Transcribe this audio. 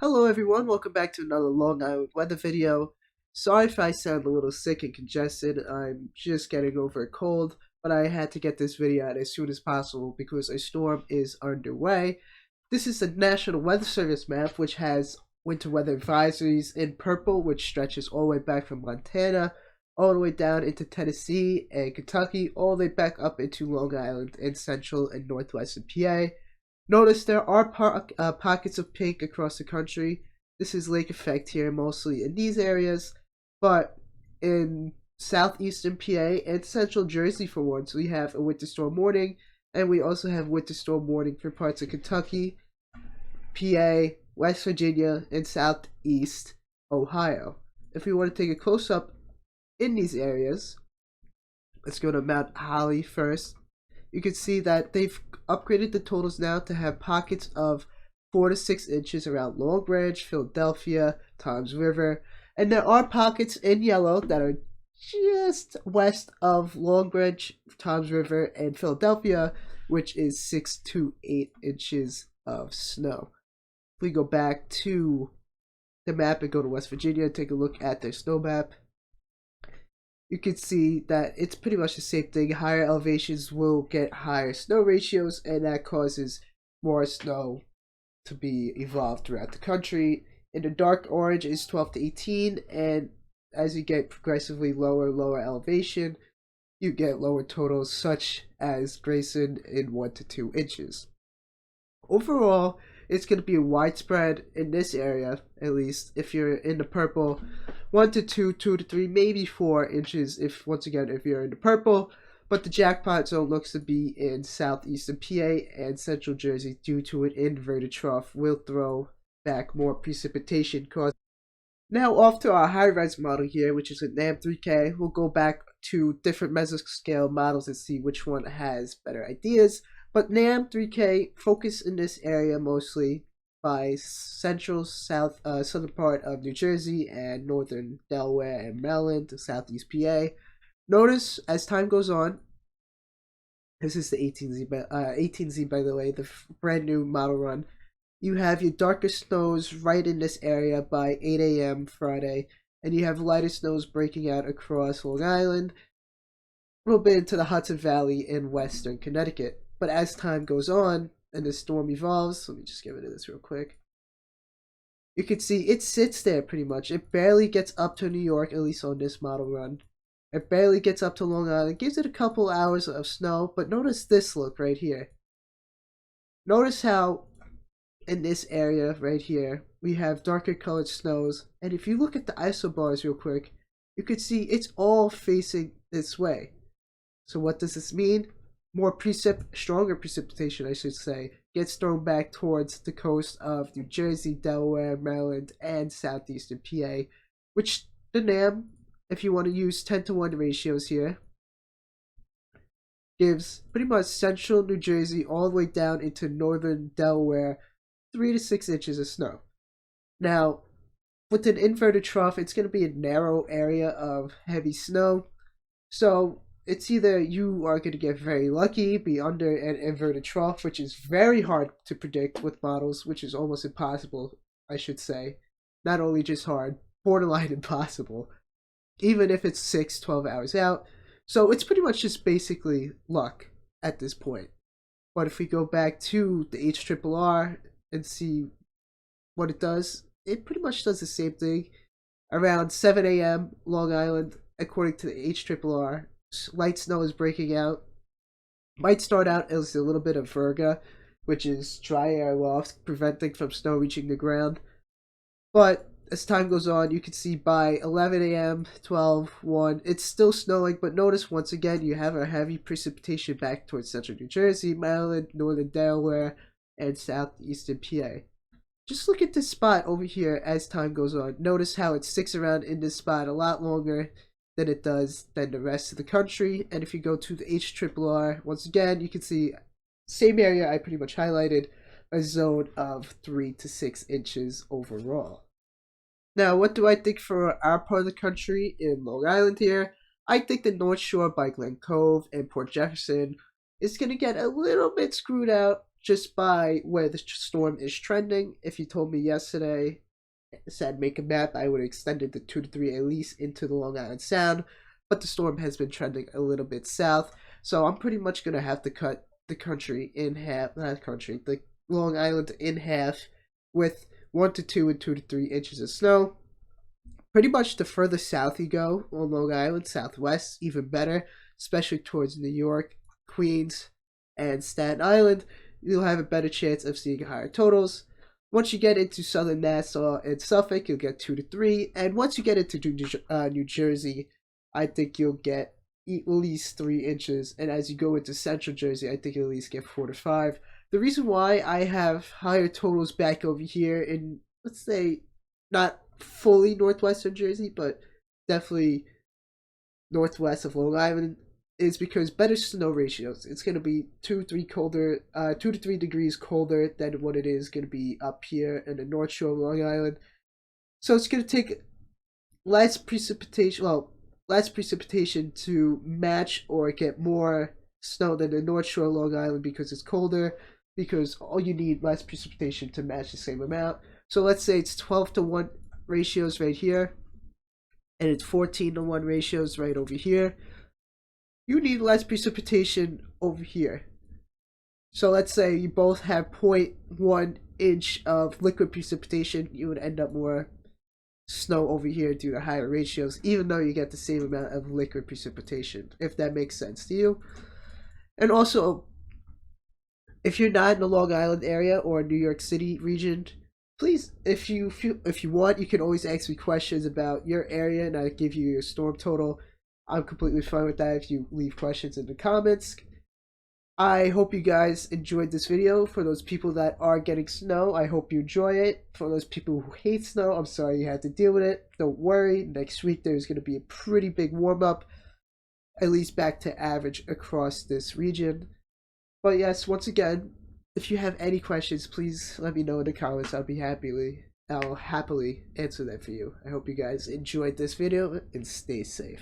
Hello everyone, welcome back to another Long Island weather video. Sorry if I sound a little sick and congested, I'm just getting over a cold, but I had to get this video out as soon as possible because a storm is underway. This is the National Weather Service map, which has winter weather advisories in purple, which stretches all the way back from Montana, all the way down into Tennessee and Kentucky, all the way back up into Long Island and central and northwestern PA. Notice there are pockets of pink across the country. This is lake effect here, mostly in these areas, but in southeastern PA and central Jersey for once, we have a winter storm warning, and we also have winter storm warning for parts of Kentucky, PA, West Virginia, and southeast Ohio. If we want to take a close-up in these areas, let's go to Mount Holly first. You can see that they've upgraded the totals now to have pockets of 4 to 6 inches around Long Branch, Philadelphia, Toms River, and there are pockets in yellow that are just west of Long Branch, Toms River, and Philadelphia, which is 6 to 8 inches of snow. If we go back to the map and go to West Virginia, take a look at their snow map, you can see that it's pretty much the same thing. Higher elevations will get higher snow ratios, and that causes more snow to be evolved throughout the country. In the dark orange is 12 to 18, and as you get progressively lower elevation, you get lower totals such as Grayson in 1 to 2 inches. Overall, it's going to be widespread in this area, at least if you're in the purple, 1 to 2, 2 to 3, maybe 4 inches if you're in the purple, but the jackpot zone looks to be in southeastern PA and central Jersey due to an inverted trough will throw back more precipitation. Now off to our high-res model here, which is a NAM 3K. We'll go back to different mesoscale models and see which one has better ideas. But NAM 3K focus in this area mostly by central southern part of New Jersey and northern Delaware and Maryland to southeast PA. Notice as time goes on, this is the 18Z by the way, the brand new model run. You have your darker snows right in this area by 8 a.m. Friday, and you have lighter snows breaking out across Long Island, a little bit into the Hudson Valley in western Connecticut. But as time goes on and the storm evolves, let me just get rid of this real quick. You can see it sits there pretty much. It barely gets up to New York, at least on this model run. It barely gets up to Long Island. It gives it a couple hours of snow, but notice this look right here. Notice how in this area right here, we have darker colored snows. And if you look at the isobars real quick, you can see it's all facing this way. So what does this mean? Stronger precipitation, I should say, gets thrown back towards the coast of New Jersey, Delaware, Maryland, and southeastern PA, which the NAM, if you want to use 10 to 1 ratios here, gives pretty much central New Jersey all the way down into northern Delaware 3 to 6 inches of snow. Now, with an inverted trough, it's going to be a narrow area of heavy snow, so it's either you are going to get very lucky, be under an inverted trough, which is very hard to predict with models, which is almost impossible, I should say. Not only just hard, borderline impossible, even if it's 12 hours out. So it's pretty much just basically luck at this point. But if we go back to the HRRR and see what it does, it pretty much does the same thing. Around 7 a.m. Long Island, according to the HRRR, light snow is breaking out. Might start out as a little bit of virga, which is dry air loft, preventing from snow reaching the ground. But as time goes on, you can see by 11 a.m., 12, 1, it's still snowing, but notice once again you have a heavy precipitation back towards central New Jersey, Maryland, northern Delaware, and southeastern PA. Just look at this spot over here as time goes on. Notice how it sticks around in this spot a lot longer than it does than the rest of the country. And if you go to the HRRR, once again, you can see same area I pretty much highlighted, a zone of 3 to 6 inches overall. Now, what do I think for our part of the country in Long Island here? I think the North Shore by Glen Cove and Port Jefferson is going to get a little bit screwed out just by where the storm is trending. If you told me yesterday, said make a map, I would have extended the 2 to 3 at least into the Long Island Sound, but the storm has been trending a little bit south, so I'm pretty much going to have to cut the country in half, not country, the Long Island in half with 1 to 2 and 2 to 3 inches of snow. Pretty much the further south you go on Long Island, southwest, even better, especially towards New York, Queens, and Staten Island, you'll have a better chance of seeing higher totals. Once you get into southern Nassau and Suffolk, you'll get 2 to 3. And once you get into New Jersey, I think you'll get at least 3 inches. And as you go into central Jersey, I think you'll at least get 4 to 5. The reason why I have higher totals back over here in, let's say, not fully northwestern Jersey, but definitely northwest of Long Island, is because better snow ratios. It's going to be 2 to 3 degrees colder than what it is going to be up here in the North Shore of Long Island. So it's going to take less precipitation to match or get more snow than the North Shore of Long Island because it's colder, because all you need less precipitation to match the same amount. So let's say it's 12 to 1 ratios right here, and it's 14 to 1 ratios right over here. You need less precipitation over here. So let's say you both have 0.1 inch of liquid precipitation, you would end up more snow over here due to higher ratios, even though you get the same amount of liquid precipitation, if that makes sense to you. And also, if you're not in the Long Island area or New York City region, please, if you want, you can always ask me questions about your area and I'll give you your storm total. I'm completely fine with that if you leave questions in the comments. I hope you guys enjoyed this video. For those people that are getting snow, I hope you enjoy it. For those people who hate snow, I'm sorry you had to deal with it. Don't worry, next week there's going to be a pretty big warm-up, at least back to average across this region. But yes, once again, if you have any questions, please let me know in the comments. I'll happily answer them for you. I hope you guys enjoyed this video and stay safe.